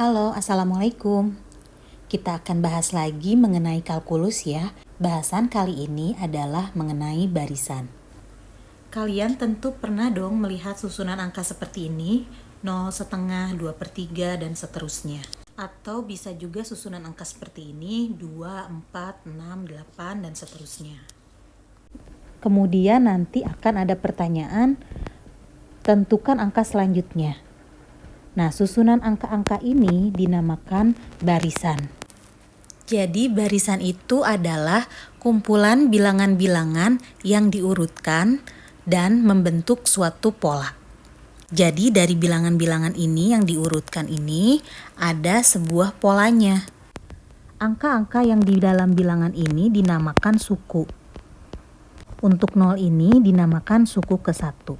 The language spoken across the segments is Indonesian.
Halo, Assalamualaikum. Kita akan bahas lagi mengenai kalkulus ya. Bahasan kali ini adalah mengenai barisan. Kalian tentu pernah dong melihat susunan angka seperti ini, 0,5, 2/3, dan seterusnya. Atau bisa juga susunan angka seperti ini, 2, 4, 6, 8, dan seterusnya. Kemudian nanti akan ada pertanyaan, tentukan angka selanjutnya. Nah, susunan angka-angka ini dinamakan barisan. Jadi, barisan itu adalah kumpulan bilangan-bilangan yang diurutkan dan membentuk suatu pola. Jadi, dari bilangan-bilangan ini yang diurutkan ini ada sebuah polanya. Angka-angka yang di dalam bilangan ini dinamakan suku. Untuk 0 ini dinamakan suku ke-1.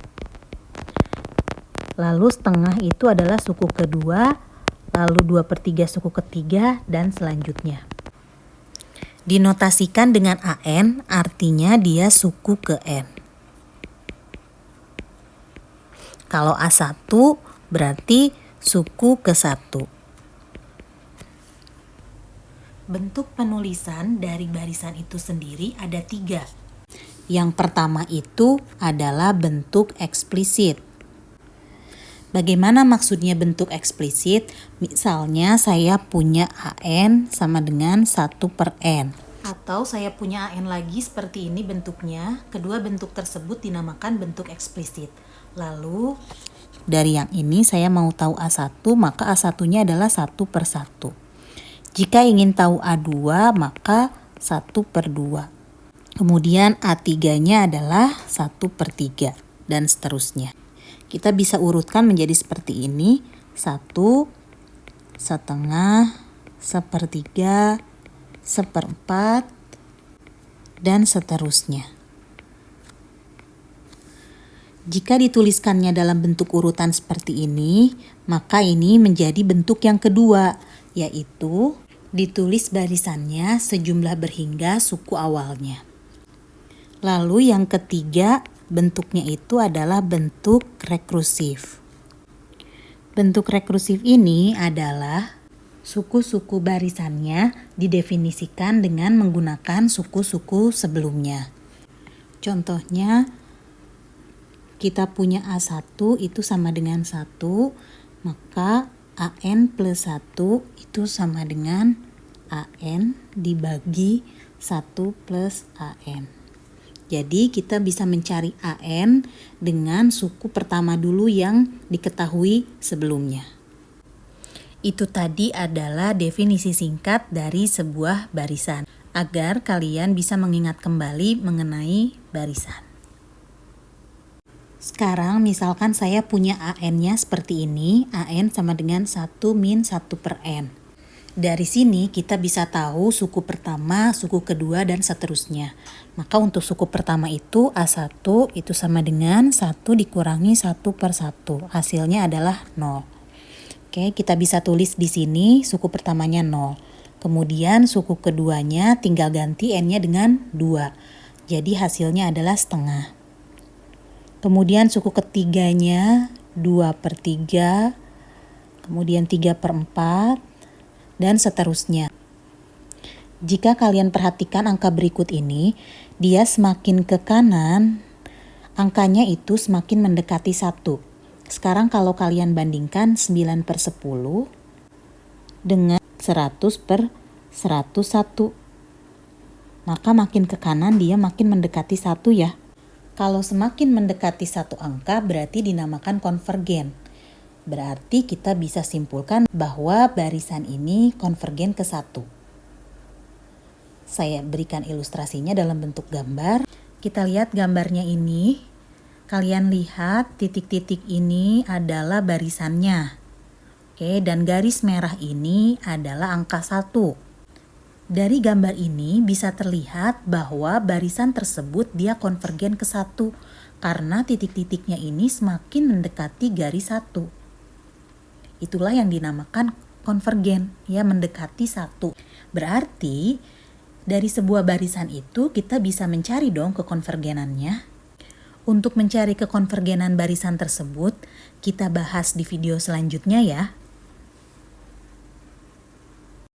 Lalu setengah itu adalah suku kedua, lalu 2/3 suku ketiga, dan selanjutnya. Dinotasikan dengan AN, artinya dia suku ke N. Kalau A1 berarti suku ke-1. Bentuk penulisan dari barisan itu sendiri ada 3. Yang pertama itu adalah bentuk eksplisit. Bagaimana maksudnya bentuk eksplisit? Misalnya saya punya AN sama dengan 1/N. Atau saya punya AN lagi seperti ini bentuknya. Kedua bentuk tersebut dinamakan bentuk eksplisit. Lalu dari yang ini saya mau tahu A1, maka A1-nya adalah 1/1. Jika ingin tahu A2, maka 1/2. Kemudian A3-nya adalah 1/3 dan seterusnya. Kita bisa urutkan menjadi seperti ini, 1, setengah, 1/3, 1/4, dan seterusnya. Jika dituliskannya dalam bentuk urutan seperti ini, maka ini menjadi bentuk yang kedua, yaitu ditulis barisannya sejumlah berhingga suku awalnya. Lalu yang ketiga, bentuknya itu adalah bentuk rekursif. Bentuk rekursif ini adalah suku-suku barisannya didefinisikan dengan menggunakan suku-suku sebelumnya. Contohnya, kita punya A1 itu sama dengan 1, maka AN plus 1 itu sama dengan AN dibagi 1 plus AN. Jadi kita bisa mencari AN dengan suku pertama dulu yang diketahui sebelumnya. Itu tadi adalah definisi singkat dari sebuah barisan, agar kalian bisa mengingat kembali mengenai barisan. Sekarang misalkan saya punya AN-nya seperti ini, AN sama dengan 1 min 1/N. Dari sini kita bisa tahu suku pertama, suku kedua, dan seterusnya. Maka untuk suku pertama itu A1 itu sama dengan 1 dikurangi 1/1. Hasilnya adalah 0. Oke, kita bisa tulis di sini suku pertamanya 0. Kemudian suku keduanya tinggal ganti N-nya dengan 2. Jadi hasilnya adalah setengah. Kemudian suku ketiganya 2/3, kemudian 3/4, dan seterusnya. Jika kalian perhatikan angka berikut ini, dia semakin ke kanan, angkanya itu semakin mendekati 1. Sekarang kalau kalian bandingkan 9/10 dengan 100/101, maka makin ke kanan dia makin mendekati 1 ya. Kalau semakin mendekati satu angka berarti dinamakan konvergen. Berarti kita bisa simpulkan bahwa barisan ini konvergen ke 1. Saya berikan ilustrasinya dalam bentuk gambar. Kita lihat gambarnya ini. Kalian lihat titik-titik ini adalah barisannya. Oke, dan garis merah ini adalah angka 1. Dari gambar ini bisa terlihat bahwa barisan tersebut dia konvergen ke 1 karena titik-titiknya ini semakin mendekati garis 1. Itulah yang dinamakan konvergen, ya, mendekati 1. Berarti dari sebuah barisan itu kita bisa mencari dong kekonvergenannya. Untuk mencari kekonvergenan barisan tersebut, kita bahas di video selanjutnya ya.